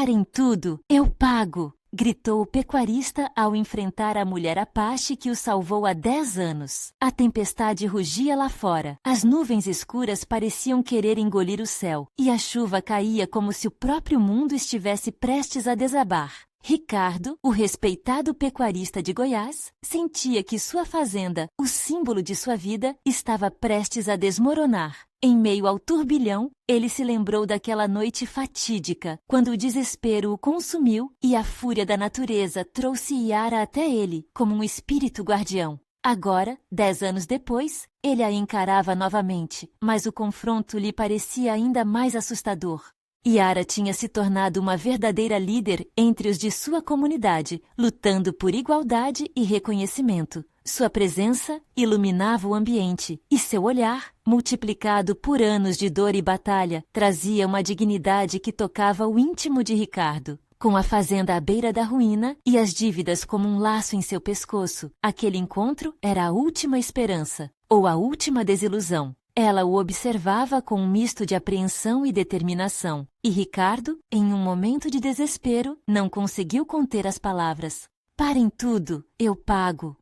Parem tudo, eu pago! Gritou o pecuarista ao enfrentar a mulher Apache que o salvou há 10 anos. A tempestade rugia lá fora, as nuvens escuras pareciam querer engolir o céu, e a chuva caía como se o próprio mundo estivesse prestes a desabar. Ricardo, o respeitado pecuarista de Goiás, sentia que sua fazenda, o símbolo de sua vida, estava prestes a desmoronar. Em meio ao turbilhão, ele se lembrou daquela noite fatídica, quando o desespero o consumiu e a fúria da natureza trouxe Yara até ele, como um espírito guardião. Agora, 10 anos depois, ele a encarava novamente, mas o confronto lhe parecia ainda mais assustador. Yara tinha se tornado uma verdadeira líder entre os de sua comunidade, lutando por igualdade e reconhecimento. Sua presença iluminava o ambiente, e seu olhar, multiplicado por anos de dor e batalha, trazia uma dignidade que tocava o íntimo de Ricardo. Com a fazenda à beira da ruína e as dívidas como um laço em seu pescoço, aquele encontro era a última esperança, ou a última desilusão. Ela o observava com um misto de apreensão e determinação, e Ricardo, em um momento de desespero, não conseguiu conter as palavras. Parem tudo, eu pago.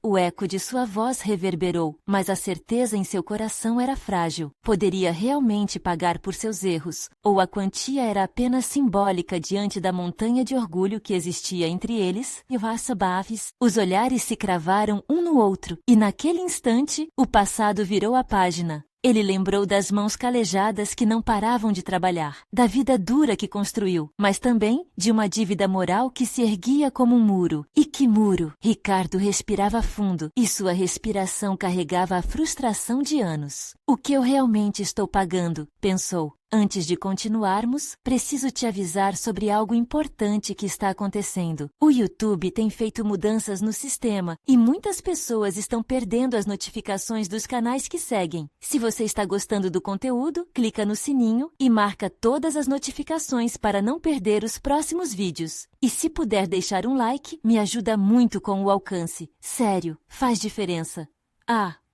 O eco de sua voz reverberou, mas a certeza em seu coração era frágil. Poderia realmente pagar por seus erros, ou a quantia era apenas simbólica diante da montanha de orgulho que existia entre eles e Vassabaves. Os olhares se cravaram um no outro, e naquele instante, o passado virou a página. Ele lembrou das mãos calejadas que não paravam de trabalhar, da vida dura que construiu, mas também de uma dívida moral que se erguia como um muro. E que muro! Ricardo respirava fundo, e sua respiração carregava a frustração de anos. O que eu realmente estou pagando? Pensou. Antes de continuarmos, preciso te avisar sobre algo importante que está acontecendo. O YouTube tem feito mudanças no sistema e muitas pessoas estão perdendo as notificações dos canais que seguem. Se você está gostando do conteúdo, clica no sininho e marca todas as notificações para não perder os próximos vídeos. E se puder deixar um like, me ajuda muito com o alcance. Sério, faz diferença.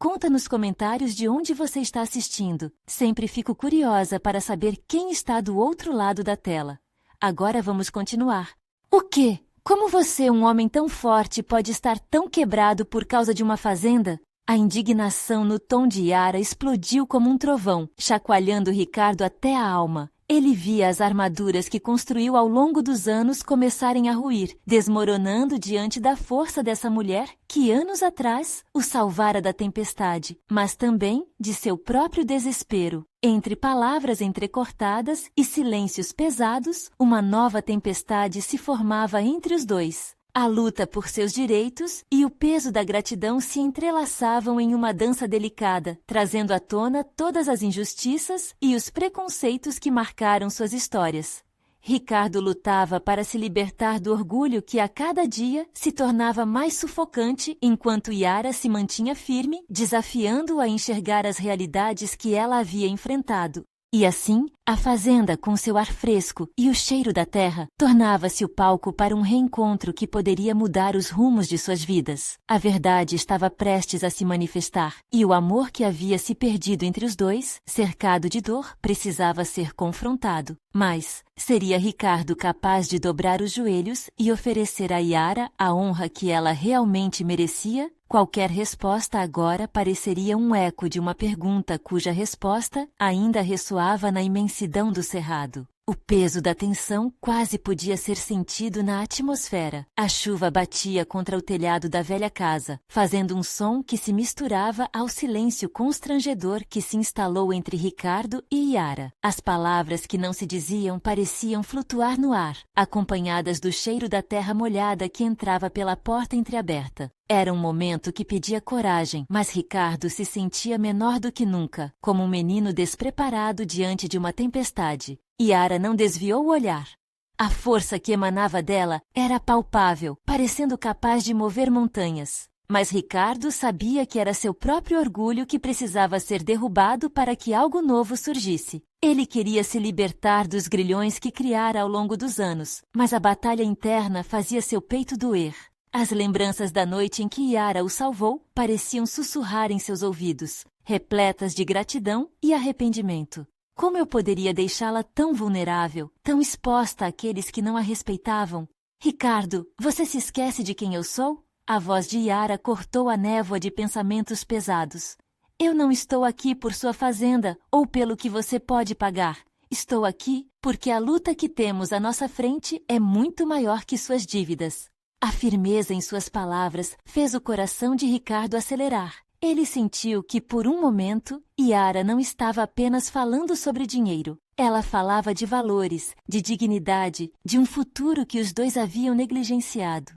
Conta nos comentários de onde você está assistindo. Sempre fico curiosa para saber quem está do outro lado da tela. Agora vamos continuar. O quê? Como você, um homem tão forte, pode estar tão quebrado por causa de uma fazenda? A indignação no tom de Yara explodiu como um trovão, chacoalhando Ricardo até a alma. Ele via as armaduras que construiu ao longo dos anos começarem a ruir, desmoronando diante da força dessa mulher que anos atrás o salvara da tempestade, mas também de seu próprio desespero. Entre palavras entrecortadas e silêncios pesados, uma nova tempestade se formava entre os dois. A luta por seus direitos e o peso da gratidão se entrelaçavam em uma dança delicada, trazendo à tona todas as injustiças e os preconceitos que marcaram suas histórias. Ricardo lutava para se libertar do orgulho que a cada dia se tornava mais sufocante, enquanto Yara se mantinha firme, desafiando-o a enxergar as realidades que ela havia enfrentado. E assim, a fazenda, com seu ar fresco e o cheiro da terra, tornava-se o palco para um reencontro que poderia mudar os rumos de suas vidas. A verdade estava prestes a se manifestar, e o amor que havia se perdido entre os dois, cercado de dor, precisava ser confrontado. Mas, seria Ricardo capaz de dobrar os joelhos e oferecer a Yara a honra que ela realmente merecia? Qualquer resposta agora pareceria um eco de uma pergunta cuja resposta ainda ressoava na imensidão do cerrado. O peso da tensão quase podia ser sentido na atmosfera. A chuva batia contra o telhado da velha casa, fazendo um som que se misturava ao silêncio constrangedor que se instalou entre Ricardo e Yara. As palavras que não se diziam pareciam flutuar no ar, acompanhadas do cheiro da terra molhada que entrava pela porta entreaberta. Era um momento que pedia coragem, mas Ricardo se sentia menor do que nunca, como um menino despreparado diante de uma tempestade. Yara não desviou o olhar. A força que emanava dela era palpável, parecendo capaz de mover montanhas. Mas Ricardo sabia que era seu próprio orgulho que precisava ser derrubado para que algo novo surgisse. Ele queria se libertar dos grilhões que criara ao longo dos anos, mas a batalha interna fazia seu peito doer. As lembranças da noite em que Yara o salvou pareciam sussurrar em seus ouvidos, repletas de gratidão e arrependimento. Como eu poderia deixá-la tão vulnerável, tão exposta àqueles que não a respeitavam? Ricardo, você se esquece de quem eu sou? A voz de Yara cortou a névoa de pensamentos pesados. Eu não estou aqui por sua fazenda ou pelo que você pode pagar. Estou aqui porque a luta que temos à nossa frente é muito maior que suas dívidas. A firmeza em suas palavras fez o coração de Ricardo acelerar. Ele sentiu que, por um momento, Yara não estava apenas falando sobre dinheiro. Ela falava de valores, de dignidade, de um futuro que os dois haviam negligenciado.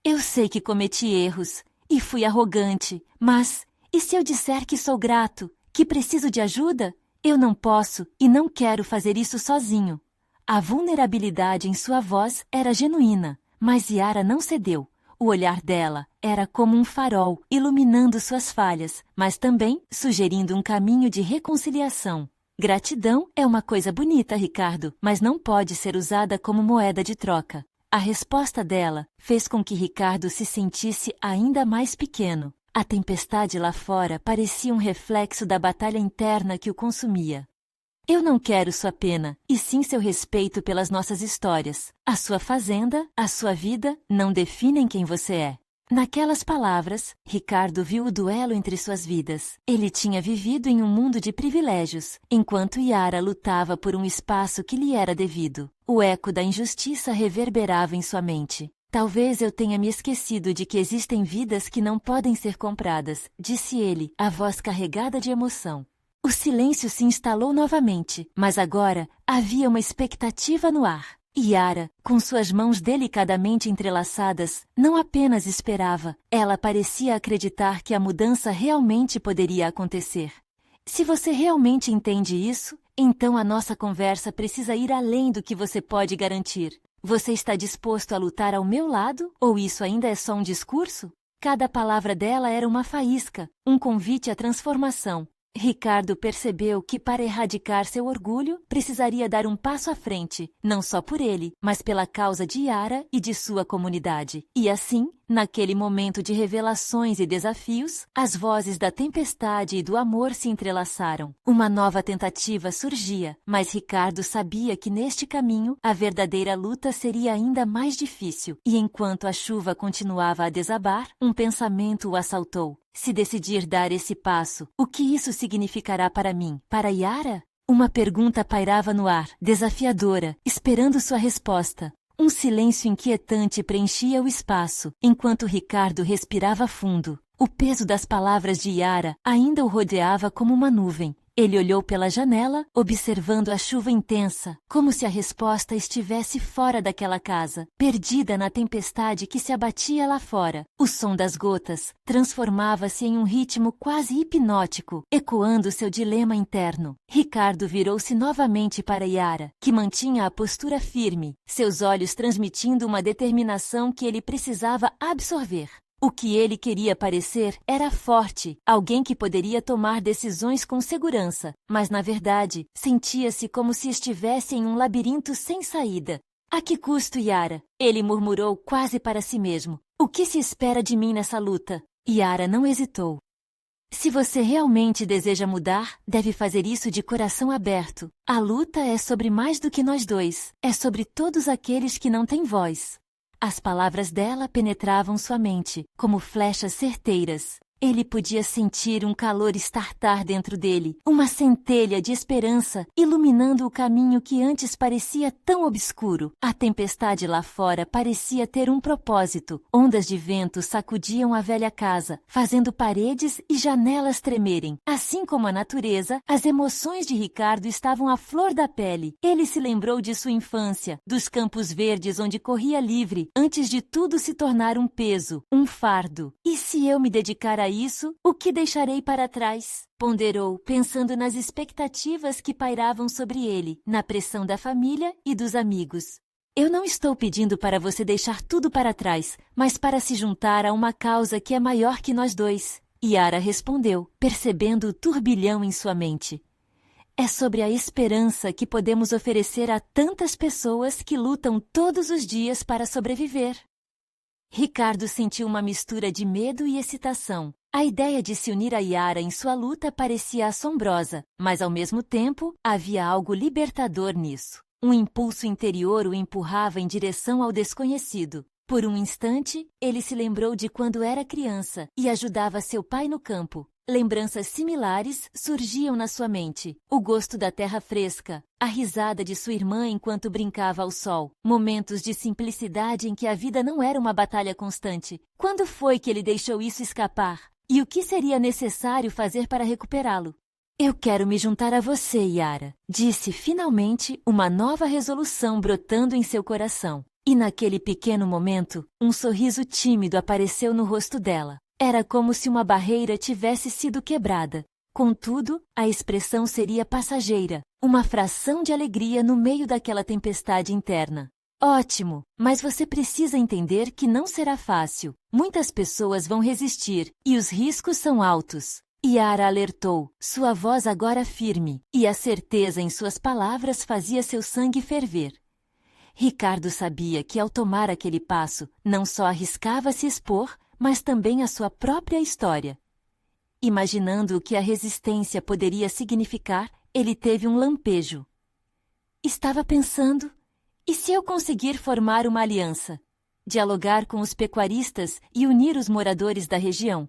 Eu sei que cometi erros e fui arrogante, mas e se eu disser que sou grato, que preciso de ajuda? Eu não posso e não quero fazer isso sozinho. A vulnerabilidade em sua voz era genuína, mas Yara não cedeu. O olhar dela era como um farol, iluminando suas falhas, mas também sugerindo um caminho de reconciliação. Gratidão é uma coisa bonita, Ricardo, mas não pode ser usada como moeda de troca. A resposta dela fez com que Ricardo se sentisse ainda mais pequeno. A tempestade lá fora parecia um reflexo da batalha interna que o consumia. Eu não quero sua pena, e sim seu respeito pelas nossas histórias. A sua fazenda, a sua vida, não definem quem você é. Naquelas palavras, Ricardo viu o duelo entre suas vidas. Ele tinha vivido em um mundo de privilégios, enquanto Yara lutava por um espaço que lhe era devido. O eco da injustiça reverberava em sua mente. Talvez eu tenha me esquecido de que existem vidas que não podem ser compradas, disse ele, a voz carregada de emoção. O silêncio se instalou novamente, mas agora havia uma expectativa no ar. Yara, com suas mãos delicadamente entrelaçadas, não apenas esperava, ela parecia acreditar que a mudança realmente poderia acontecer. Se você realmente entende isso, então a nossa conversa precisa ir além do que você pode garantir. Você está disposto a lutar ao meu lado, ou isso ainda é só um discurso? Cada palavra dela era uma faísca, um convite à transformação. Ricardo percebeu que para erradicar seu orgulho, precisaria dar um passo à frente, não só por ele, mas pela causa de Yara e de sua comunidade. E assim, naquele momento de revelações e desafios, as vozes da tempestade e do amor se entrelaçaram. Uma nova tentativa surgia, mas Ricardo sabia que neste caminho, a verdadeira luta seria ainda mais difícil. E enquanto a chuva continuava a desabar, um pensamento o assaltou. Se decidir dar esse passo, o que isso significará para mim, para Yara? Uma pergunta pairava no ar, desafiadora, esperando sua resposta. Um silêncio inquietante preenchia o espaço, enquanto Ricardo respirava fundo. O peso das palavras de Yara ainda o rodeava como uma nuvem. Ele olhou pela janela, observando a chuva intensa, como se a resposta estivesse fora daquela casa, perdida na tempestade que se abatia lá fora. O som das gotas transformava-se em um ritmo quase hipnótico, ecoando seu dilema interno. Ricardo virou-se novamente para Yara, que mantinha a postura firme, seus olhos transmitindo uma determinação que ele precisava absorver. O que ele queria parecer era forte, alguém que poderia tomar decisões com segurança, mas na verdade sentia-se como se estivesse em um labirinto sem saída. A que custo, Yara? Ele murmurou quase para si mesmo. O que se espera de mim nessa luta? Yara não hesitou. Se você realmente deseja mudar, deve fazer isso de coração aberto. A luta é sobre mais do que nós dois, é sobre todos aqueles que não têm voz. As palavras dela penetravam sua mente, como flechas certeiras. Ele podia sentir um calor estartar dentro dele, uma centelha de esperança, iluminando o caminho que antes parecia tão obscuro. A tempestade lá fora parecia ter um propósito. Ondas de vento sacudiam a velha casa, fazendo paredes e janelas tremerem. Assim como a natureza, as emoções de Ricardo estavam à flor da pele. Ele se lembrou de sua infância, dos campos verdes onde corria livre, antes de tudo se tornar um peso, um fardo. E se eu me dedicar a isso, o que deixarei para trás? Ponderou, pensando nas expectativas que pairavam sobre ele, na pressão da família e dos amigos. Eu não estou pedindo para você deixar tudo para trás, mas para se juntar a uma causa que é maior que nós dois. Yara respondeu, percebendo o turbilhão em sua mente. É sobre a esperança que podemos oferecer a tantas pessoas que lutam todos os dias para sobreviver. Ricardo sentiu uma mistura de medo e excitação. A ideia de se unir a Yara em sua luta parecia assombrosa, mas ao mesmo tempo havia algo libertador nisso. Um impulso interior o empurrava em direção ao desconhecido. Por um instante, ele se lembrou de quando era criança e ajudava seu pai no campo. Lembranças similares surgiam na sua mente. O gosto da terra fresca, a risada de sua irmã enquanto brincava ao sol. Momentos de simplicidade em que a vida não era uma batalha constante. Quando foi que ele deixou isso escapar? E o que seria necessário fazer para recuperá-lo? Eu quero me juntar a você, Yara, disse finalmente, uma nova resolução brotando em seu coração. E naquele pequeno momento, um sorriso tímido apareceu no rosto dela. Era como se uma barreira tivesse sido quebrada. Contudo, a expressão seria passageira, uma fração de alegria no meio daquela tempestade interna. Ótimo, mas você precisa entender que não será fácil. Muitas pessoas vão resistir, e os riscos são altos. Yara alertou, sua voz agora firme, e a certeza em suas palavras fazia seu sangue ferver. Ricardo sabia que ao tomar aquele passo, não só arriscava se expor, mas também a sua própria história. Imaginando o que a resistência poderia significar, ele teve um lampejo. Estava pensando, e se eu conseguir formar uma aliança? Dialogar com os pecuaristas e unir os moradores da região?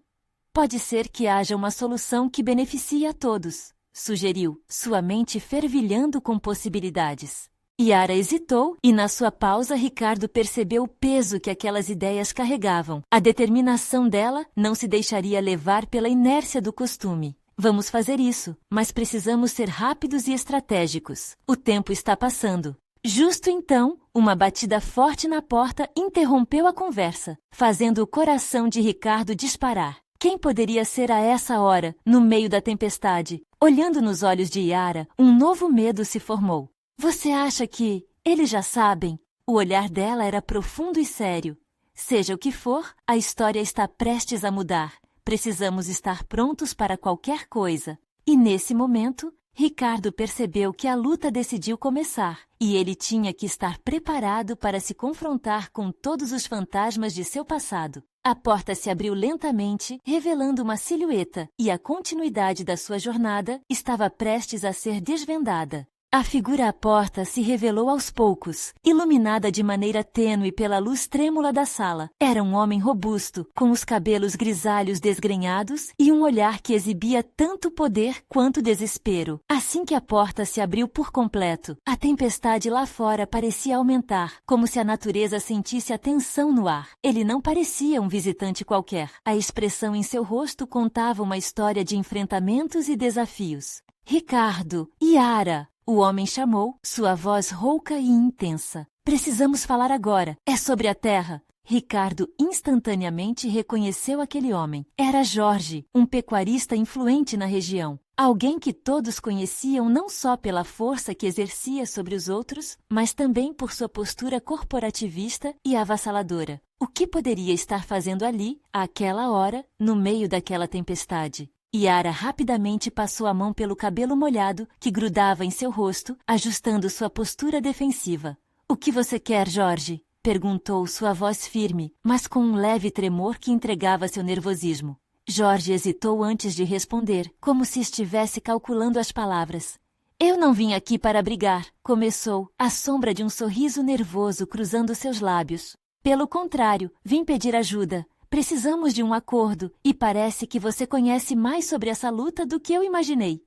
Pode ser que haja uma solução que beneficie a todos, sugeriu, sua mente fervilhando com possibilidades. Yara hesitou e, na sua pausa, Ricardo percebeu o peso que aquelas ideias carregavam. A determinação dela não se deixaria levar pela inércia do costume. Vamos fazer isso, mas precisamos ser rápidos e estratégicos. O tempo está passando. Justo então, uma batida forte na porta interrompeu a conversa, fazendo o coração de Ricardo disparar. Quem poderia ser a essa hora, no meio da tempestade? Olhando nos olhos de Yara, um novo medo se formou. Você acha que eles já sabem? O olhar dela era profundo e sério. Seja o que for, a história está prestes a mudar. Precisamos estar prontos para qualquer coisa. E nesse momento, Ricardo percebeu que a luta decidiu começar, e ele tinha que estar preparado para se confrontar com todos os fantasmas de seu passado. A porta se abriu lentamente, revelando uma silhueta, e a continuidade da sua jornada estava prestes a ser desvendada. A figura à porta se revelou aos poucos, iluminada de maneira tênue pela luz trêmula da sala. Era um homem robusto, com os cabelos grisalhos desgrenhados e um olhar que exibia tanto poder quanto desespero. Assim que a porta se abriu por completo, a tempestade lá fora parecia aumentar, como se a natureza sentisse a tensão no ar. Ele não parecia um visitante qualquer. A expressão em seu rosto contava uma história de enfrentamentos e desafios. Ricardo, Yara! O homem chamou, sua voz rouca e intensa. Precisamos falar agora. É sobre a terra. Ricardo instantaneamente reconheceu aquele homem. Era Jorge, um pecuarista influente na região. Alguém que todos conheciam não só pela força que exercia sobre os outros, mas também por sua postura corporativista e avassaladora. O que poderia estar fazendo ali, àquela hora, no meio daquela tempestade? Yara rapidamente passou a mão pelo cabelo molhado que grudava em seu rosto, ajustando sua postura defensiva. — O que você quer, Jorge? Perguntou sua voz firme, mas com um leve tremor que entregava seu nervosismo. Jorge hesitou antes de responder, como se estivesse calculando as palavras. — Eu não vim aqui para brigar, começou, a sombra de um sorriso nervoso cruzando seus lábios. Pelo contrário, vim pedir ajuda. Precisamos de um acordo, e parece que você conhece mais sobre essa luta do que eu imaginei.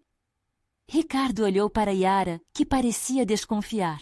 Ricardo olhou para Yara, que parecia desconfiar.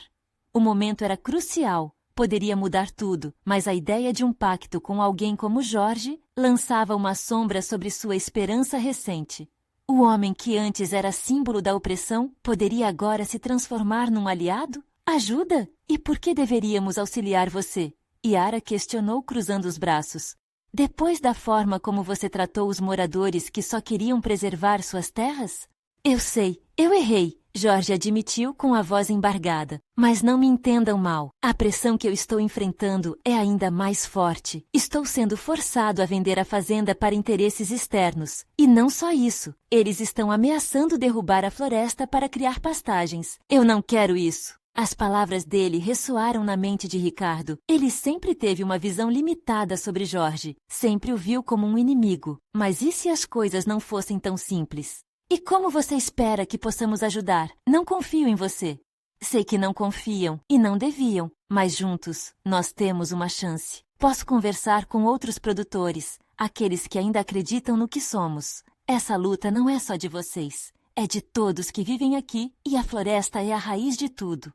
O momento era crucial, poderia mudar tudo, mas a ideia de um pacto com alguém como Jorge lançava uma sombra sobre sua esperança recente. O homem que antes era símbolo da opressão poderia agora se transformar num aliado? Ajuda? E por que deveríamos auxiliar você? Yara questionou cruzando os braços. Depois da forma como você tratou os moradores que só queriam preservar suas terras? Eu sei, eu errei, Jorge admitiu com a voz embargada. Mas não me entendam mal. A pressão que eu estou enfrentando é ainda mais forte. Estou sendo forçado a vender a fazenda para interesses externos. E não só isso. Eles estão ameaçando derrubar a floresta para criar pastagens. Eu não quero isso. As palavras dele ressoaram na mente de Ricardo. Ele sempre teve uma visão limitada sobre Jorge, sempre o viu como um inimigo. Mas e se as coisas não fossem tão simples? E como você espera que possamos ajudar? Não confio em você. Sei que não confiam e não deviam, mas juntos nós temos uma chance. Posso conversar com outros produtores, aqueles que ainda acreditam no que somos. Essa luta não é só de vocês, é de todos que vivem aqui e a floresta é a raiz de tudo.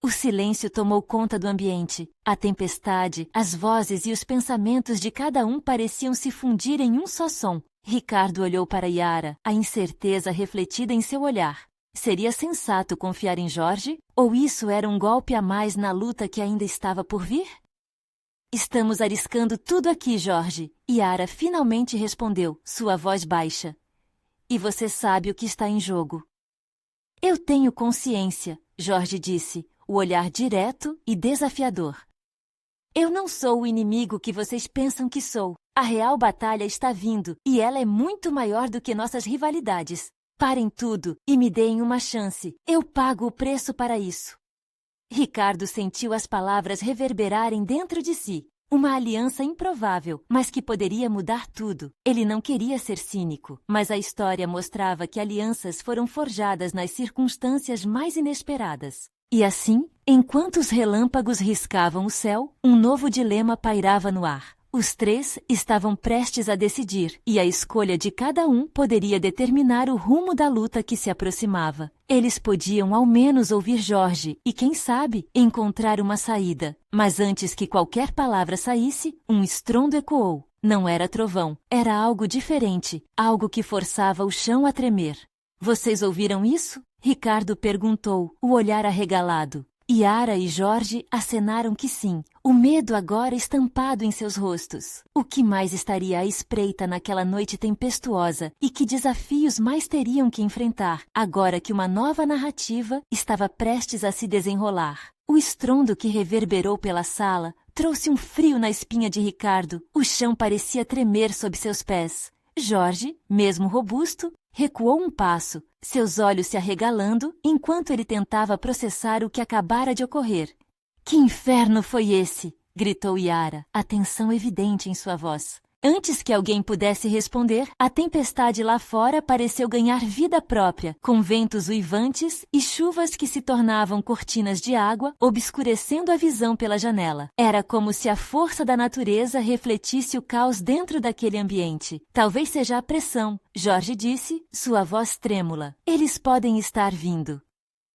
O silêncio tomou conta do ambiente. A tempestade, as vozes e os pensamentos de cada um pareciam se fundir em um só som. Ricardo olhou para Yara, a incerteza refletida em seu olhar. Seria sensato confiar em Jorge? Ou isso era um golpe a mais na luta que ainda estava por vir? Estamos arriscando tudo aqui, Jorge. Yara finalmente respondeu, sua voz baixa. E você sabe o que está em jogo. Eu tenho consciência, Jorge disse, o olhar direto e desafiador. Eu não sou o inimigo que vocês pensam que sou. A real batalha está vindo e ela é muito maior do que nossas rivalidades. Parem tudo e me deem uma chance. Eu pago o preço para isso. Ricardo sentiu as palavras reverberarem dentro de si. Uma aliança improvável, mas que poderia mudar tudo. Ele não queria ser cínico, mas a história mostrava que alianças foram forjadas nas circunstâncias mais inesperadas. E assim, enquanto os relâmpagos riscavam o céu, um novo dilema pairava no ar. Os três estavam prestes a decidir, e a escolha de cada um poderia determinar o rumo da luta que se aproximava. Eles podiam ao menos ouvir Jorge e, quem sabe, encontrar uma saída. Mas antes que qualquer palavra saísse, um estrondo ecoou. Não era trovão, era algo diferente, algo que forçava o chão a tremer. Vocês ouviram isso? Ricardo perguntou, o olhar arregalado. Yara e Jorge acenaram que sim, o medo agora estampado em seus rostos. O que mais estaria à espreita naquela noite tempestuosa e que desafios mais teriam que enfrentar, agora que uma nova narrativa estava prestes a se desenrolar? O estrondo que reverberou pela sala trouxe um frio na espinha de Ricardo. O chão parecia tremer sob seus pés. Jorge, mesmo robusto, recuou um passo, seus olhos se arregalando enquanto ele tentava processar o que acabara de ocorrer. Que inferno foi esse? Gritou Yara, a tensão evidente em sua voz. Antes que alguém pudesse responder, a tempestade lá fora pareceu ganhar vida própria, com ventos uivantes e chuvas que se tornavam cortinas de água, obscurecendo a visão pela janela. Era como se a força da natureza refletisse o caos dentro daquele ambiente. Talvez seja a pressão, Jorge disse, sua voz trêmula. Eles podem estar vindo.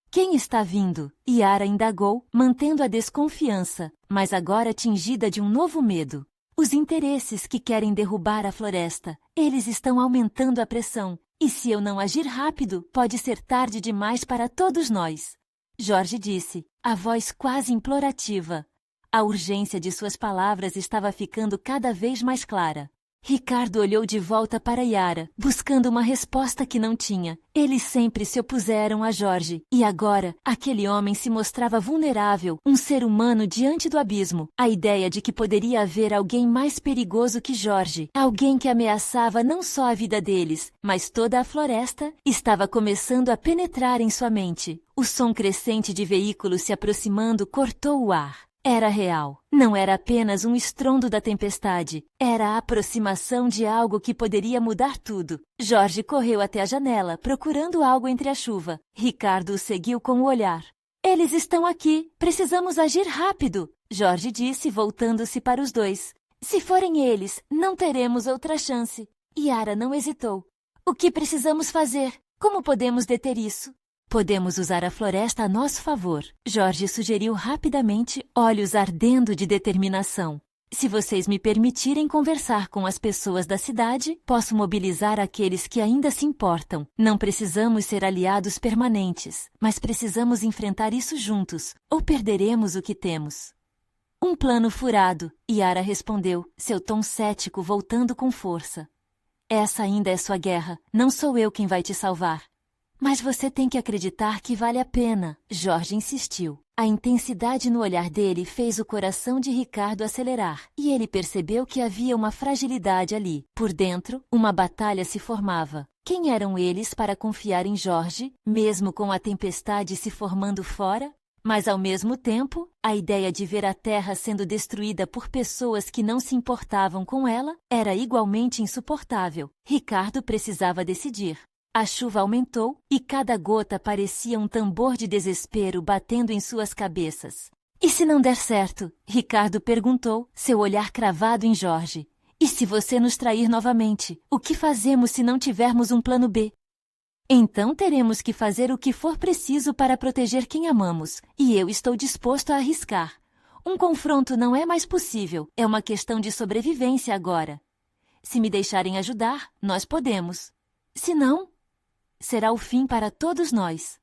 Quem está vindo? Yara indagou, mantendo a desconfiança, mas agora tingida de um novo medo. Os interesses que querem derrubar a floresta. Eles estão aumentando a pressão. E se eu não agir rápido, pode ser tarde demais para todos nós. Jorge disse, a voz quase implorativa. A urgência de suas palavras estava ficando cada vez mais clara. Ricardo olhou de volta para Yara, buscando uma resposta que não tinha. Eles sempre se opuseram a Jorge, e agora aquele homem se mostrava vulnerável, um ser humano diante do abismo. A ideia de que poderia haver alguém mais perigoso que Jorge, alguém que ameaçava não só a vida deles, mas toda a floresta, estava começando a penetrar em sua mente. O som crescente de veículos se aproximando cortou o ar. Era real. Não era apenas um estrondo da tempestade. Era a aproximação de algo que poderia mudar tudo. Jorge correu até a janela, procurando algo entre a chuva. Ricardo o seguiu com o olhar. Eles estão aqui. Precisamos agir rápido, Jorge disse, voltando-se para os dois. Se forem eles, não teremos outra chance. Yara não hesitou. O que precisamos fazer? Como podemos deter isso? Podemos usar a floresta a nosso favor, Jorge sugeriu rapidamente, olhos ardendo de determinação. Se vocês me permitirem conversar com as pessoas da cidade, posso mobilizar aqueles que ainda se importam. Não precisamos ser aliados permanentes, mas precisamos enfrentar isso juntos, ou perderemos o que temos. Um plano furado, Yara respondeu, seu tom cético voltando com força. Essa ainda é sua guerra, não sou eu quem vai te salvar. Mas você tem que acreditar que vale a pena, Jorge insistiu. A intensidade no olhar dele fez o coração de Ricardo acelerar, e ele percebeu que havia uma fragilidade ali. Por dentro, uma batalha se formava. Quem eram eles para confiar em Jorge, mesmo com a tempestade se formando fora? Mas, ao mesmo tempo, a ideia de ver a terra sendo destruída por pessoas que não se importavam com ela era igualmente insuportável. Ricardo precisava decidir. A chuva aumentou e cada gota parecia um tambor de desespero batendo em suas cabeças. E se não der certo? Ricardo perguntou, seu olhar cravado em Jorge. E se você nos trair novamente? O que fazemos se não tivermos um plano B? Então teremos que fazer o que for preciso para proteger quem amamos, e eu estou disposto a arriscar. Um confronto não é mais possível, é uma questão de sobrevivência agora. Se me deixarem ajudar, nós podemos. Se não, será o fim para todos nós.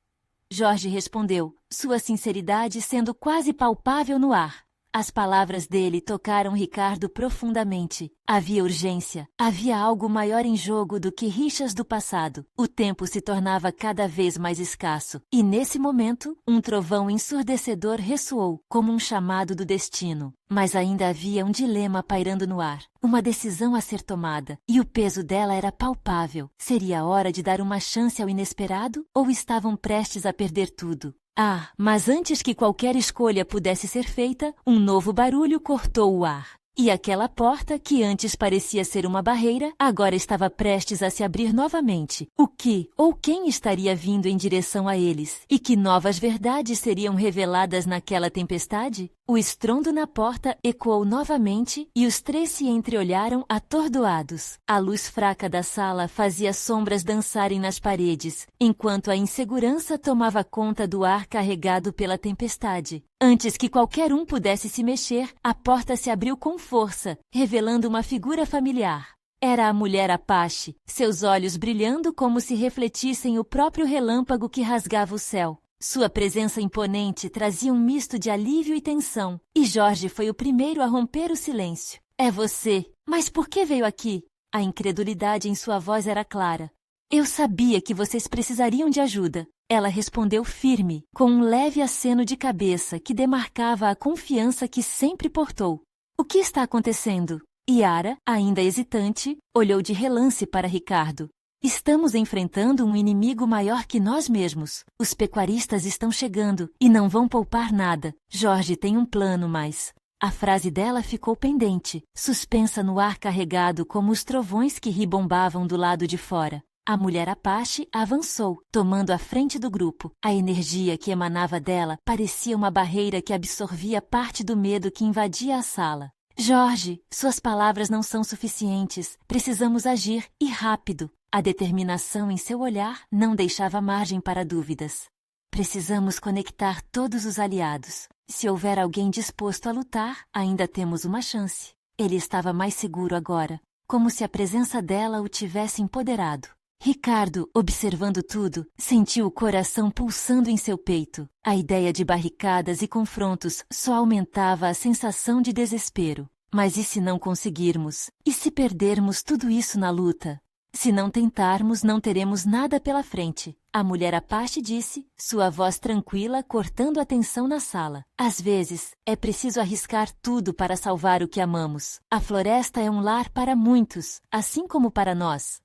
Jorge respondeu, sua sinceridade sendo quase palpável no ar. As palavras dele tocaram Ricardo profundamente. Havia urgência. Havia algo maior em jogo do que rixas do passado. O tempo se tornava cada vez mais escasso. E nesse momento, um trovão ensurdecedor ressoou, como um chamado do destino. Mas ainda havia um dilema pairando no ar. Uma decisão a ser tomada. E o peso dela era palpável. Seria a hora de dar uma chance ao inesperado? Ou estavam prestes a perder tudo? Ah, mas antes que qualquer escolha pudesse ser feita, um novo barulho cortou o ar. E aquela porta, que antes parecia ser uma barreira, agora estava prestes a se abrir novamente. O que ou quem estaria vindo em direção a eles? E que novas verdades seriam reveladas naquela tempestade? O estrondo na porta ecoou novamente e os três se entreolharam atordoados. A luz fraca da sala fazia sombras dançarem nas paredes, enquanto a insegurança tomava conta do ar carregado pela tempestade. Antes que qualquer um pudesse se mexer, a porta se abriu com força, revelando uma figura familiar. Era a mulher Apache, seus olhos brilhando como se refletissem o próprio relâmpago que rasgava o céu. Sua presença imponente trazia um misto de alívio e tensão, e Jorge foi o primeiro a romper o silêncio. É você, mas por que veio aqui? A incredulidade em sua voz era clara. Eu sabia que vocês precisariam de ajuda. Ela respondeu firme, com um leve aceno de cabeça que demarcava a confiança que sempre portou. O que está acontecendo? Yara, ainda hesitante, olhou de relance para Ricardo. Estamos enfrentando um inimigo maior que nós mesmos. Os pecuaristas estão chegando e não vão poupar nada. Jorge tem um plano, mas... A frase dela ficou pendente, suspensa no ar carregado como os trovões que ribombavam do lado de fora. A mulher Apache avançou, tomando a frente do grupo. A energia que emanava dela parecia uma barreira que absorvia parte do medo que invadia a sala. Jorge, suas palavras não são suficientes. Precisamos agir, e rápido. A determinação em seu olhar não deixava margem para dúvidas. Precisamos conectar todos os aliados. Se houver alguém disposto a lutar, ainda temos uma chance. Ele estava mais seguro agora, como se a presença dela o tivesse empoderado. Ricardo, observando tudo, sentiu o coração pulsando em seu peito. A ideia de barricadas e confrontos só aumentava a sensação de desespero. Mas e se não conseguirmos? E se perdermos tudo isso na luta? Se não tentarmos, não teremos nada pela frente. A mulher Apache disse, sua voz tranquila cortando a tensão na sala. Às vezes, é preciso arriscar tudo para salvar o que amamos. A floresta é um lar para muitos, assim como para nós.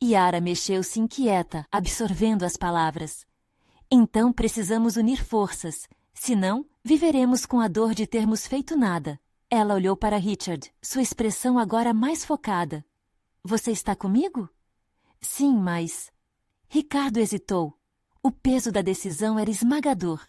Yara mexeu-se inquieta, absorvendo as palavras. Então precisamos unir forças, senão viveremos com a dor de termos feito nada. Ela olhou para Richard, sua expressão agora mais focada. Você está comigo? Sim, mas... Ricardo hesitou. O peso da decisão era esmagador.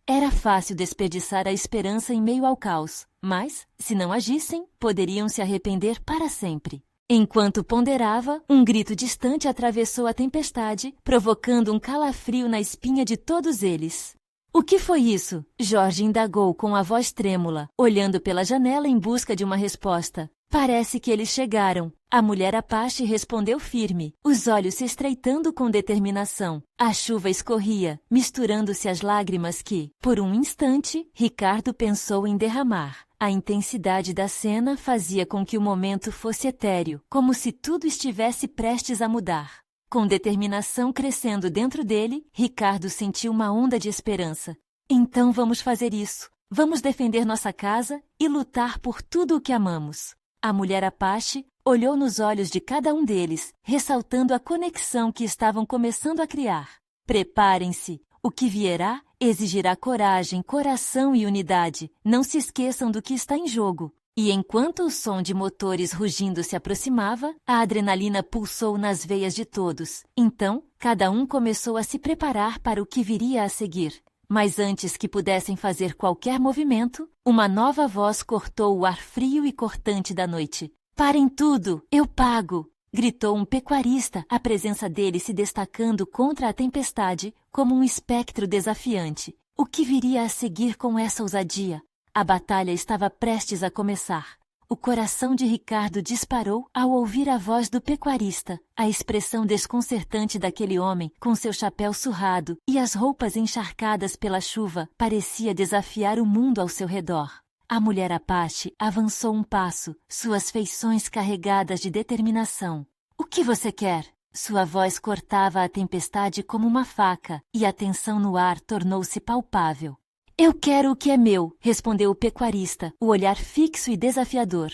Era fácil desperdiçar a esperança em meio ao caos, mas, se não agissem, poderiam se arrepender para sempre. Enquanto ponderava, um grito distante atravessou a tempestade, provocando um calafrio na espinha de todos eles. O que foi isso? Jorge indagou com a voz trêmula, olhando pela janela em busca de uma resposta. Parece que eles chegaram. A mulher Apache respondeu firme, os olhos se estreitando com determinação. A chuva escorria, misturando-se às lágrimas que, por um instante, Ricardo pensou em derramar. A intensidade da cena fazia com que o momento fosse etéreo, como se tudo estivesse prestes a mudar. Com determinação crescendo dentro dele, Ricardo sentiu uma onda de esperança. Então vamos fazer isso. Vamos defender nossa casa e lutar por tudo o que amamos. A mulher Apache olhou nos olhos de cada um deles, ressaltando a conexão que estavam começando a criar. Preparem-se. O que vierá, exigirá coragem, coração e unidade. Não se esqueçam do que está em jogo. E enquanto o som de motores rugindo se aproximava, a adrenalina pulsou nas veias de todos. Então, cada um começou a se preparar para o que viria a seguir. Mas antes que pudessem fazer qualquer movimento, uma nova voz cortou o ar frio e cortante da noite. "Parem tudo! Eu pago!" gritou um pecuarista, a presença dele se destacando contra a tempestade como um espectro desafiante. O que viria a seguir com essa ousadia? A batalha estava prestes a começar. O coração de Ricardo disparou ao ouvir a voz do pecuarista. A expressão desconcertante daquele homem, com seu chapéu surrado e as roupas encharcadas pela chuva, parecia desafiar o mundo ao seu redor. A mulher Apache avançou um passo, suas feições carregadas de determinação. "O que você quer?" Sua voz cortava a tempestade como uma faca, e a tensão no ar tornou-se palpável. "Eu quero o que é meu", respondeu o pecuarista, o olhar fixo e desafiador.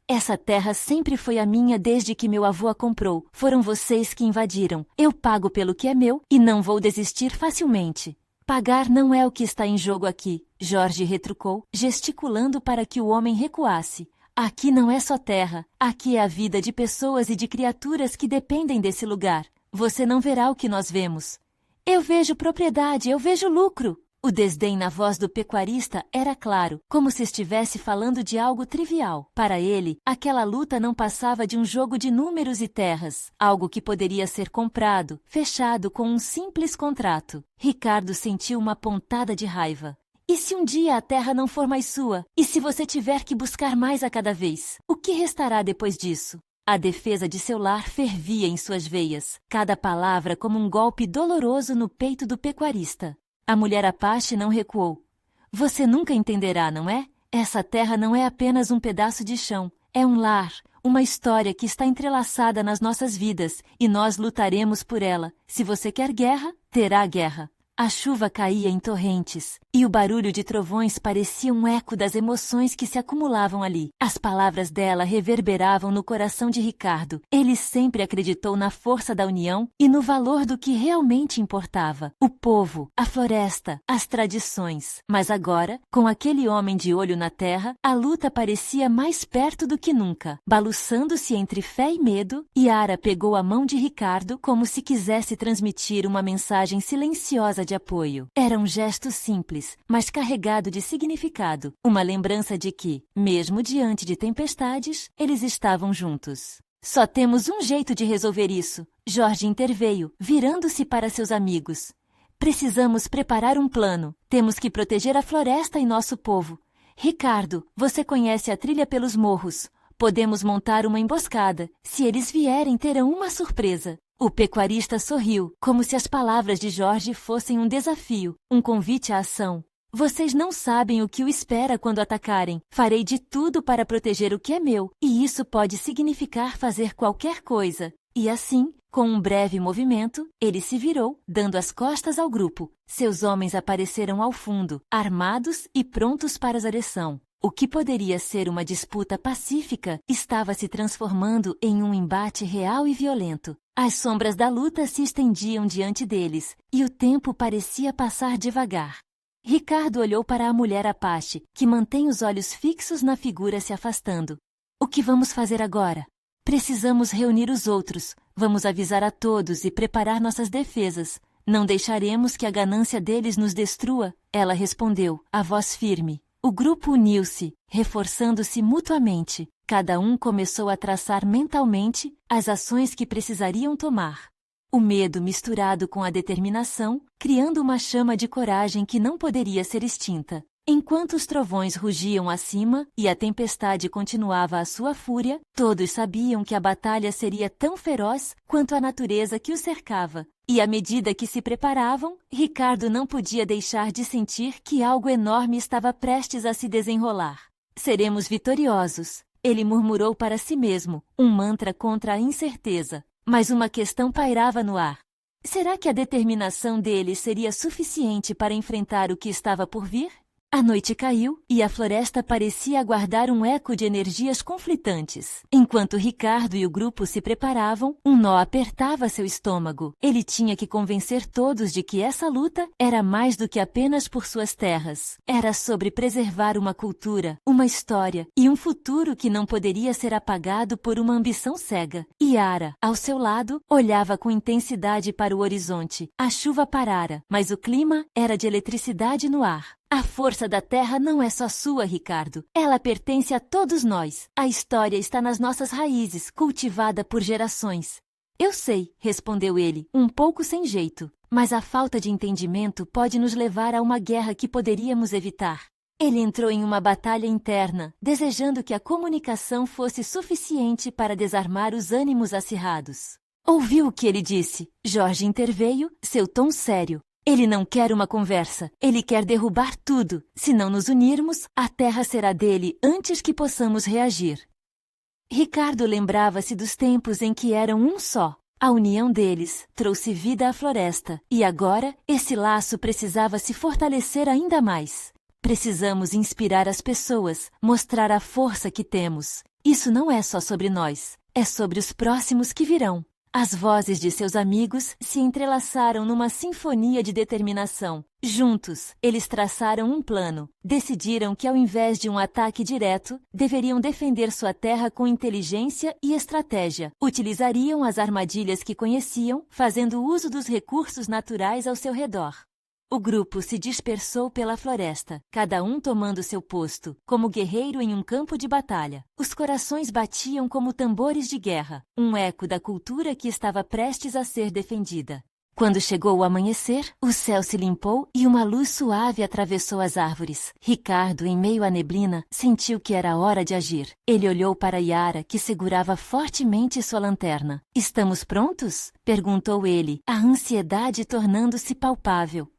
"Essa terra sempre foi a minha desde que meu avô a comprou. Foram vocês que invadiram. Eu pago pelo que é meu e não vou desistir facilmente." "Pagar não é o que está em jogo aqui", Jorge retrucou, gesticulando para que o homem recuasse. "Aqui não é só terra. Aqui é a vida de pessoas e de criaturas que dependem desse lugar. Você não verá o que nós vemos." "Eu vejo propriedade, eu vejo lucro." O desdém na voz do pecuarista era claro, como se estivesse falando de algo trivial. Para ele, aquela luta não passava de um jogo de números e terras, algo que poderia ser comprado, fechado com um simples contrato. Ricardo sentiu uma pontada de raiva. "E se um dia a terra não for mais sua? E se você tiver que buscar mais a cada vez? O que restará depois disso?" A defesa de seu lar fervia em suas veias, cada palavra como um golpe doloroso no peito do pecuarista. A mulher Apache não recuou. "Você nunca entenderá, não é? Essa terra não é apenas um pedaço de chão. É um lar, uma história que está entrelaçada nas nossas vidas, e nós lutaremos por ela. Se você quer guerra, terá guerra." A chuva caía em torrentes, e o barulho de trovões parecia um eco das emoções que se acumulavam ali. As palavras dela reverberavam no coração de Ricardo. Ele sempre acreditou na força da união e no valor do que realmente importava: o povo, a floresta, as tradições. Mas agora, com aquele homem de olho na terra, a luta parecia mais perto do que nunca. Baluçando-se entre fé e medo, Yara pegou a mão de Ricardo como se quisesse transmitir uma mensagem silenciosa de apoio. Era um gesto simples, mas carregado de significado, uma lembrança de que, mesmo diante de tempestades, eles estavam juntos. "Só temos um jeito de resolver isso", Jorge interveio, virando-se para seus amigos. "Precisamos preparar um plano. Temos que proteger a floresta e nosso povo. Ricardo, você conhece a trilha pelos morros. Podemos montar uma emboscada. Se eles vierem, terão uma surpresa." O pecuarista sorriu, como se as palavras de Jorge fossem um desafio, um convite à ação. "Vocês não sabem o que o espera quando atacarem. Farei de tudo para proteger o que é meu, e isso pode significar fazer qualquer coisa." E assim, com um breve movimento, ele se virou, dando as costas ao grupo. Seus homens apareceram ao fundo, armados e prontos para a direção. O que poderia ser uma disputa pacífica estava se transformando em um embate real e violento. As sombras da luta se estendiam diante deles, e o tempo parecia passar devagar. Ricardo olhou para a mulher Apache, que mantém os olhos fixos na figura se afastando. "O que vamos fazer agora?" "Precisamos reunir os outros. Vamos avisar a todos e preparar nossas defesas. Não deixaremos que a ganância deles nos destrua", ela respondeu, a voz firme. O grupo uniu-se, reforçando-se mutuamente. Cada um começou a traçar mentalmente as ações que precisariam tomar. O medo misturado com a determinação, criando uma chama de coragem que não poderia ser extinta. Enquanto os trovões rugiam acima e a tempestade continuava a sua fúria, todos sabiam que a batalha seria tão feroz quanto a natureza que os cercava. E à medida que se preparavam, Ricardo não podia deixar de sentir que algo enorme estava prestes a se desenrolar. "Seremos vitoriosos", ele murmurou para si mesmo, um mantra contra a incerteza. Mas uma questão pairava no ar. Será que a determinação dele seria suficiente para enfrentar o que estava por vir? A noite caiu e a floresta parecia aguardar um eco de energias conflitantes. Enquanto Ricardo e o grupo se preparavam, um nó apertava seu estômago. Ele tinha que convencer todos de que essa luta era mais do que apenas por suas terras. Era sobre preservar uma cultura, uma história e um futuro que não poderia ser apagado por uma ambição cega. Yara, ao seu lado, olhava com intensidade para o horizonte. A chuva parara, mas o clima era de eletricidade no ar. A força da terra não é só sua, Ricardo. Ela pertence a todos nós. A história está nas nossas raízes, cultivada por gerações. Eu sei, respondeu ele, um pouco sem jeito. Mas a falta de entendimento pode nos levar a uma guerra que poderíamos evitar. Ele entrou em uma batalha interna, desejando que a comunicação fosse suficiente para desarmar os ânimos acirrados. Ouviu o que ele disse? Jorge interveio, seu tom sério. Ele não quer uma conversa, ele quer derrubar tudo. Se não nos unirmos, a terra será dele antes que possamos reagir. Ricardo lembrava-se dos tempos em que eram um só. A união deles trouxe vida à floresta, e agora esse laço precisava se fortalecer ainda mais. Precisamos inspirar as pessoas, mostrar a força que temos. Isso não é só sobre nós, é sobre os próximos que virão. As vozes de seus amigos se entrelaçaram numa sinfonia de determinação. Juntos, eles traçaram um plano. Decidiram que, ao invés de um ataque direto, deveriam defender sua terra com inteligência e estratégia. Utilizariam as armadilhas que conheciam, fazendo uso dos recursos naturais ao seu redor. O grupo se dispersou pela floresta, cada um tomando seu posto, como guerreiro em um campo de batalha. Os corações batiam como tambores de guerra, um eco da cultura que estava prestes a ser defendida. Quando chegou o amanhecer, o céu se limpou e uma luz suave atravessou as árvores. Ricardo, em meio à neblina, sentiu que era hora de agir. Ele olhou para Yara, que segurava fortemente sua lanterna. — Estamos prontos? Perguntou ele, a ansiedade tornando-se palpável.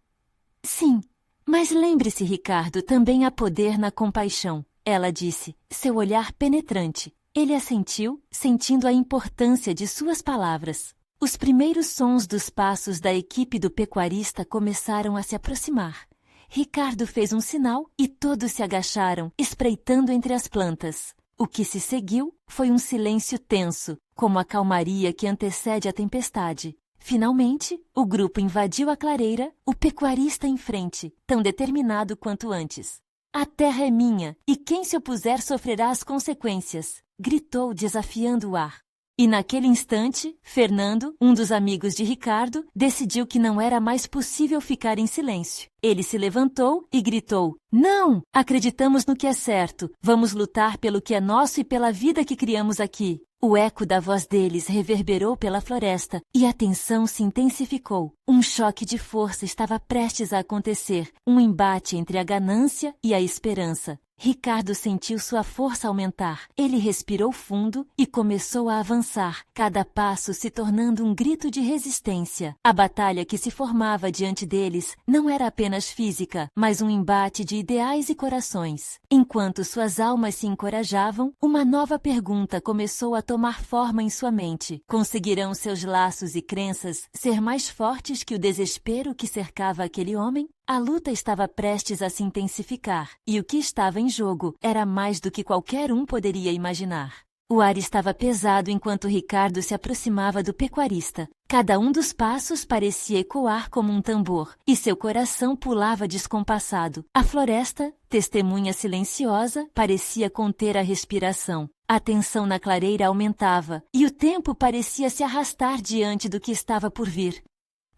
Sim, mas lembre-se, Ricardo, também há poder na compaixão, ela disse, seu olhar penetrante. Ele assentiu, sentindo a importância de suas palavras. Os primeiros sons dos passos da equipe do pecuarista começaram a se aproximar. Ricardo fez um sinal e todos se agacharam, espreitando entre as plantas. O que se seguiu foi um silêncio tenso, como a calmaria que antecede a tempestade. Finalmente, o grupo invadiu a clareira, o pecuarista em frente, tão determinado quanto antes. A terra é minha, e quem se opuser sofrerá as consequências, gritou desafiando o ar. E naquele instante, Fernando, um dos amigos de Ricardo, decidiu que não era mais possível ficar em silêncio. Ele se levantou e gritou, não! Acreditamos no que é certo, vamos lutar pelo que é nosso e pela vida que criamos aqui. O eco da voz deles reverberou pela floresta e a tensão se intensificou. Um choque de força estava prestes a acontecer, um embate entre a ganância e a esperança. Ricardo sentiu sua força aumentar. Ele respirou fundo e começou a avançar, cada passo se tornando um grito de resistência. A batalha que se formava diante deles não era apenas física, mas um embate de ideais e corações. Enquanto suas almas se encorajavam, uma nova pergunta começou a tomar forma em sua mente. Conseguirão seus laços e crenças ser mais fortes que o desespero que cercava aquele homem? A luta estava prestes a se intensificar, e o que estava em jogo era mais do que qualquer um poderia imaginar. O ar estava pesado enquanto Ricardo se aproximava do pecuarista. Cada um dos passos parecia ecoar como um tambor, e seu coração pulava descompassado. A floresta, testemunha silenciosa, parecia conter a respiração. A tensão na clareira aumentava, e o tempo parecia se arrastar diante do que estava por vir.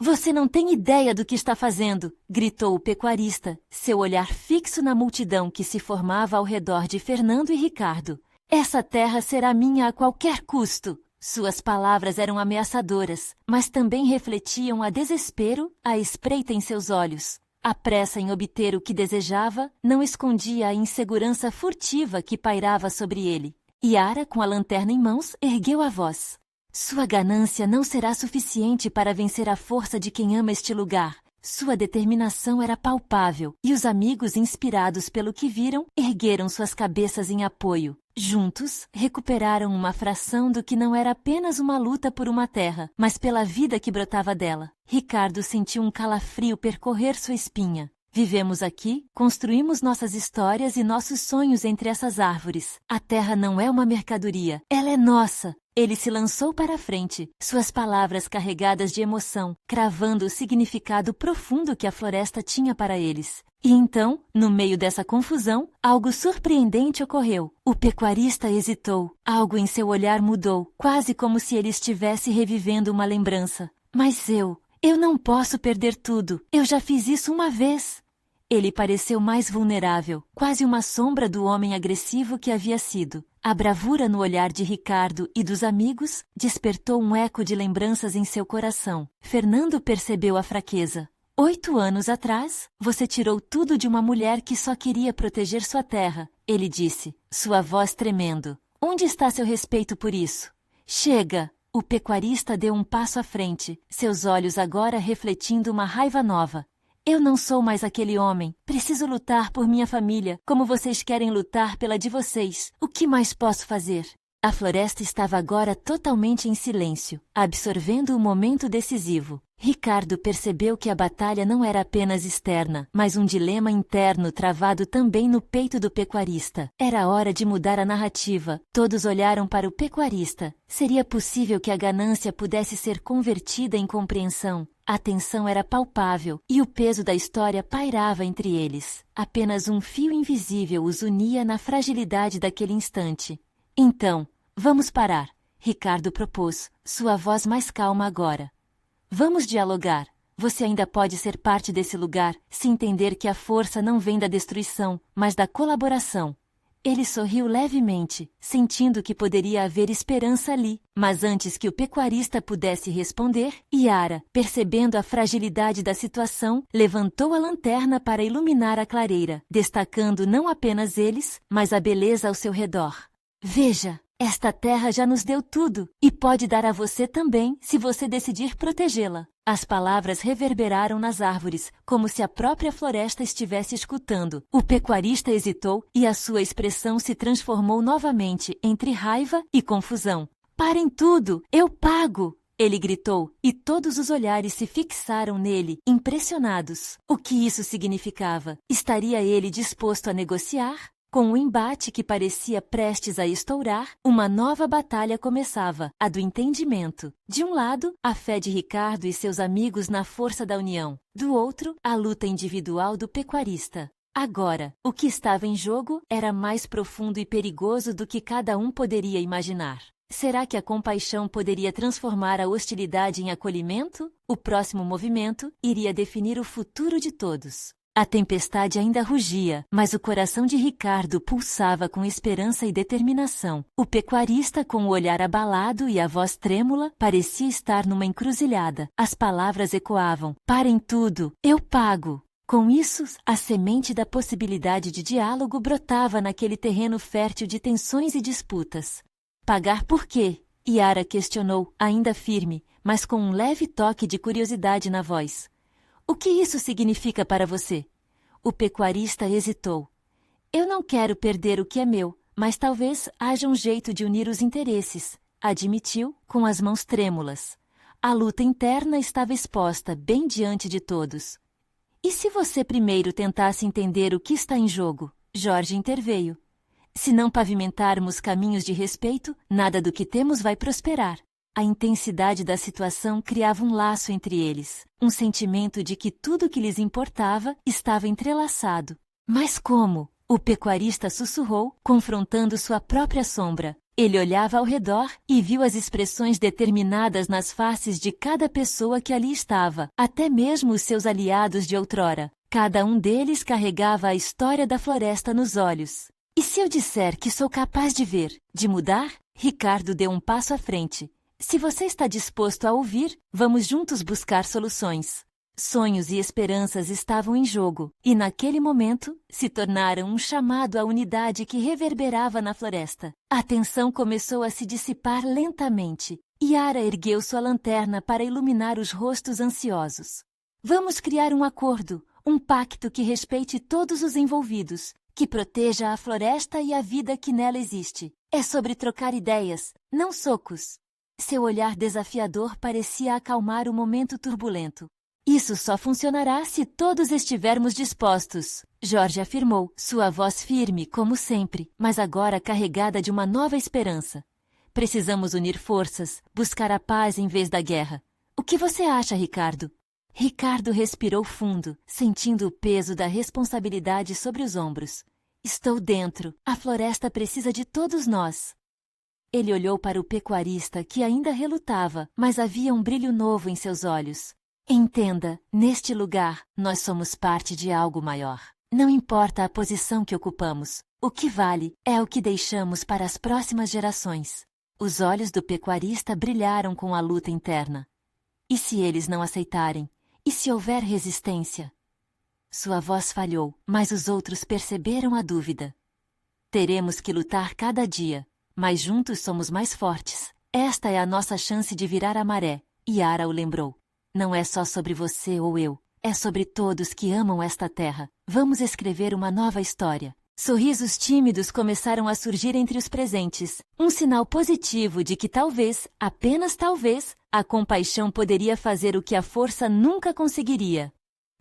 Você não tem ideia do que está fazendo, gritou o pecuarista, seu olhar fixo na multidão que se formava ao redor de Fernando e Ricardo. Essa terra será minha a qualquer custo. Suas palavras eram ameaçadoras, mas também refletiam a desespero, a espreita em seus olhos. A pressa em obter o que desejava não escondia a insegurança furtiva que pairava sobre ele. Yara, com a lanterna em mãos, ergueu a voz. Sua ganância não será suficiente para vencer a força de quem ama este lugar. Sua determinação era palpável, e os amigos, inspirados pelo que viram, ergueram suas cabeças em apoio. Juntos, recuperaram uma fração do que não era apenas uma luta por uma terra, mas pela vida que brotava dela. Ricardo sentiu um calafrio percorrer sua espinha. Vivemos aqui, construímos nossas histórias e nossos sonhos entre essas árvores. A terra não é uma mercadoria, ela é nossa. Ele se lançou para a frente, suas palavras carregadas de emoção, cravando o significado profundo que a floresta tinha para eles. E então, no meio dessa confusão, algo surpreendente ocorreu. O pecuarista hesitou. Algo em seu olhar mudou, quase como se ele estivesse revivendo uma lembrança. Mas eu não posso perder tudo. Eu já fiz isso uma vez. Ele pareceu mais vulnerável, quase uma sombra do homem agressivo que havia sido. A bravura no olhar de Ricardo e dos amigos despertou um eco de lembranças em seu coração. Fernando percebeu a fraqueza. 8 anos atrás, você tirou tudo de uma mulher que só queria proteger sua terra, ele disse, sua voz tremendo. Onde está seu respeito por isso? Chega! O pecuarista deu um passo à frente, seus olhos agora refletindo uma raiva nova. Eu não sou mais aquele homem. Preciso lutar por minha família, como vocês querem lutar pela de vocês. O que mais posso fazer? A floresta estava agora totalmente em silêncio, absorvendo o momento decisivo. Ricardo percebeu que a batalha não era apenas externa, mas um dilema interno travado também no peito do pecuarista. Era hora de mudar a narrativa. Todos olharam para o pecuarista. Seria possível que a ganância pudesse ser convertida em compreensão? A tensão era palpável e o peso da história pairava entre eles. Apenas um fio invisível os unia na fragilidade daquele instante. Então, vamos parar, Ricardo propôs, sua voz mais calma agora. Vamos dialogar. Você ainda pode ser parte desse lugar, se entender que a força não vem da destruição, mas da colaboração. Ele sorriu levemente, sentindo que poderia haver esperança ali. Mas antes que o pecuarista pudesse responder, Yara, percebendo a fragilidade da situação, levantou a lanterna para iluminar a clareira, destacando não apenas eles, mas a beleza ao seu redor. Veja! Esta terra já nos deu tudo, e pode dar a você também, se você decidir protegê-la. As palavras reverberaram nas árvores, como se a própria floresta estivesse escutando. O pecuarista hesitou e a sua expressão se transformou novamente entre raiva e confusão. Parem tudo! Eu pago! Ele gritou, e todos os olhares se fixaram nele, impressionados. O que isso significava? Estaria ele disposto a negociar? Com o embate que parecia prestes a estourar, uma nova batalha começava, a do entendimento. De um lado, a fé de Ricardo e seus amigos na força da união. Do outro, a luta individual do pecuarista. Agora, o que estava em jogo era mais profundo e perigoso do que cada um poderia imaginar. Será que a compaixão poderia transformar a hostilidade em acolhimento? O próximo movimento iria definir o futuro de todos. A tempestade ainda rugia, mas o coração de Ricardo pulsava com esperança e determinação. O pecuarista, com o olhar abalado e a voz trêmula, parecia estar numa encruzilhada. As palavras ecoavam. Parem tudo! Eu pago! Com isso, a semente da possibilidade de diálogo brotava naquele terreno fértil de tensões e disputas. Pagar por quê? Yara questionou, ainda firme, mas com um leve toque de curiosidade na voz. O que isso significa para você? O pecuarista hesitou. Eu não quero perder o que é meu, mas talvez haja um jeito de unir os interesses, admitiu, com as mãos trêmulas. A luta interna estava exposta, bem diante de todos. E se você primeiro tentasse entender o que está em jogo? Jorge interveio. Se não pavimentarmos caminhos de respeito, nada do que temos vai prosperar. A intensidade da situação criava um laço entre eles, um sentimento de que tudo que lhes importava estava entrelaçado. Mas como? O pecuarista sussurrou, confrontando sua própria sombra. Ele olhava ao redor e viu as expressões determinadas nas faces de cada pessoa que ali estava, até mesmo os seus aliados de outrora. Cada um deles carregava a história da floresta nos olhos. E se eu disser que sou capaz de ver, de mudar? Ricardo deu um passo à frente. Se você está disposto a ouvir, vamos juntos buscar soluções. Sonhos e esperanças estavam em jogo, e naquele momento se tornaram um chamado à unidade que reverberava na floresta. A tensão começou a se dissipar lentamente. Yara ergueu sua lanterna para iluminar os rostos ansiosos. Vamos criar um acordo, um pacto que respeite todos os envolvidos, que proteja a floresta e a vida que nela existe. É sobre trocar ideias, não socos. Seu olhar desafiador parecia acalmar o momento turbulento. Isso só funcionará se todos estivermos dispostos, Jorge afirmou, sua voz firme como sempre, mas agora carregada de uma nova esperança. Precisamos unir forças, buscar a paz em vez da guerra. O que você acha, Ricardo? Ricardo respirou fundo, sentindo o peso da responsabilidade sobre os ombros. Estou dentro. A floresta precisa de todos nós. Ele olhou para o pecuarista que ainda relutava, mas havia um brilho novo em seus olhos. Entenda, neste lugar, nós somos parte de algo maior. Não importa a posição que ocupamos. O que vale é o que deixamos para as próximas gerações. Os olhos do pecuarista brilharam com a luta interna. E se eles não aceitarem? E se houver resistência? Sua voz falhou, mas os outros perceberam a dúvida. Teremos que lutar cada dia, mas juntos somos mais fortes. Esta é a nossa chance de virar a maré, Yara o lembrou. Não é só sobre você ou eu, é sobre todos que amam esta terra. Vamos escrever uma nova história. Sorrisos tímidos começaram a surgir entre os presentes, um sinal positivo de que talvez, apenas talvez, a compaixão poderia fazer o que a força nunca conseguiria.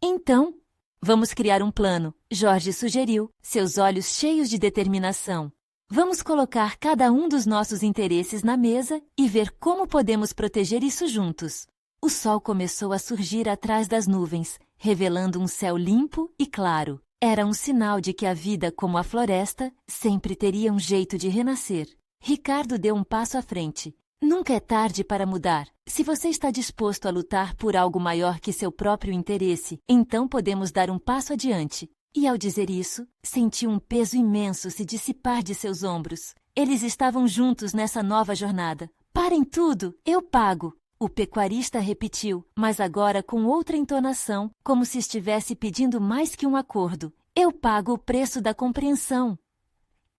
Então, vamos criar um plano, Jorge sugeriu, seus olhos cheios de determinação. Vamos colocar cada um dos nossos interesses na mesa e ver como podemos proteger isso juntos. O sol começou a surgir atrás das nuvens, revelando um céu limpo e claro. Era um sinal de que a vida, como a floresta, sempre teria um jeito de renascer. Ricardo deu um passo à frente. Nunca é tarde para mudar. Se você está disposto a lutar por algo maior que seu próprio interesse, então podemos dar um passo adiante. E ao dizer isso, sentiu um peso imenso se dissipar de seus ombros. Eles estavam juntos nessa nova jornada. Parem tudo, eu pago. O pecuarista repetiu, mas agora com outra entonação, como se estivesse pedindo mais que um acordo. Eu pago o preço da compreensão.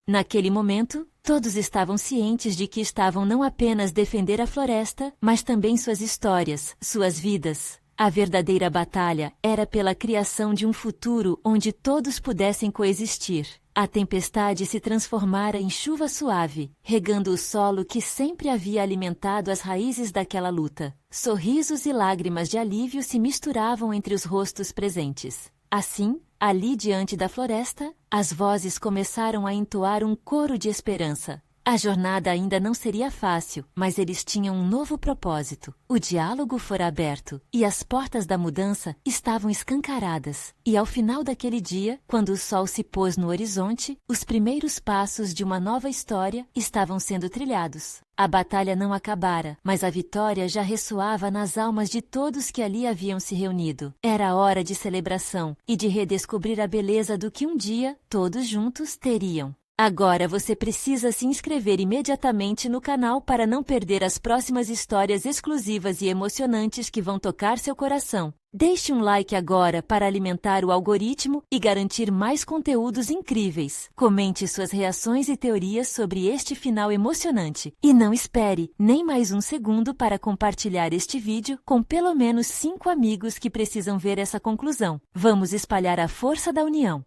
Naquele momento, todos estavam cientes de que estavam não apenas defender a floresta, mas também suas histórias, suas vidas. A verdadeira batalha era pela criação de um futuro onde todos pudessem coexistir. A tempestade se transformara em chuva suave, regando o solo que sempre havia alimentado as raízes daquela luta. Sorrisos e lágrimas de alívio se misturavam entre os rostos presentes. Assim, ali diante da floresta, as vozes começaram a entoar um coro de esperança. A jornada ainda não seria fácil, mas eles tinham um novo propósito. O diálogo fora aberto, e as portas da mudança estavam escancaradas. E ao final daquele dia, quando o sol se pôs no horizonte, os primeiros passos de uma nova história estavam sendo trilhados. A batalha não acabara, mas a vitória já ressoava nas almas de todos que ali haviam se reunido. Era hora de celebração e de redescobrir a beleza do que um dia todos juntos teriam. Agora você precisa se inscrever imediatamente no canal para não perder as próximas histórias exclusivas e emocionantes que vão tocar seu coração. Deixe um like agora para alimentar o algoritmo e garantir mais conteúdos incríveis. Comente suas reações e teorias sobre este final emocionante. E não espere nem mais um segundo para compartilhar este vídeo com pelo menos 5 amigos que precisam ver essa conclusão. Vamos espalhar a força da união.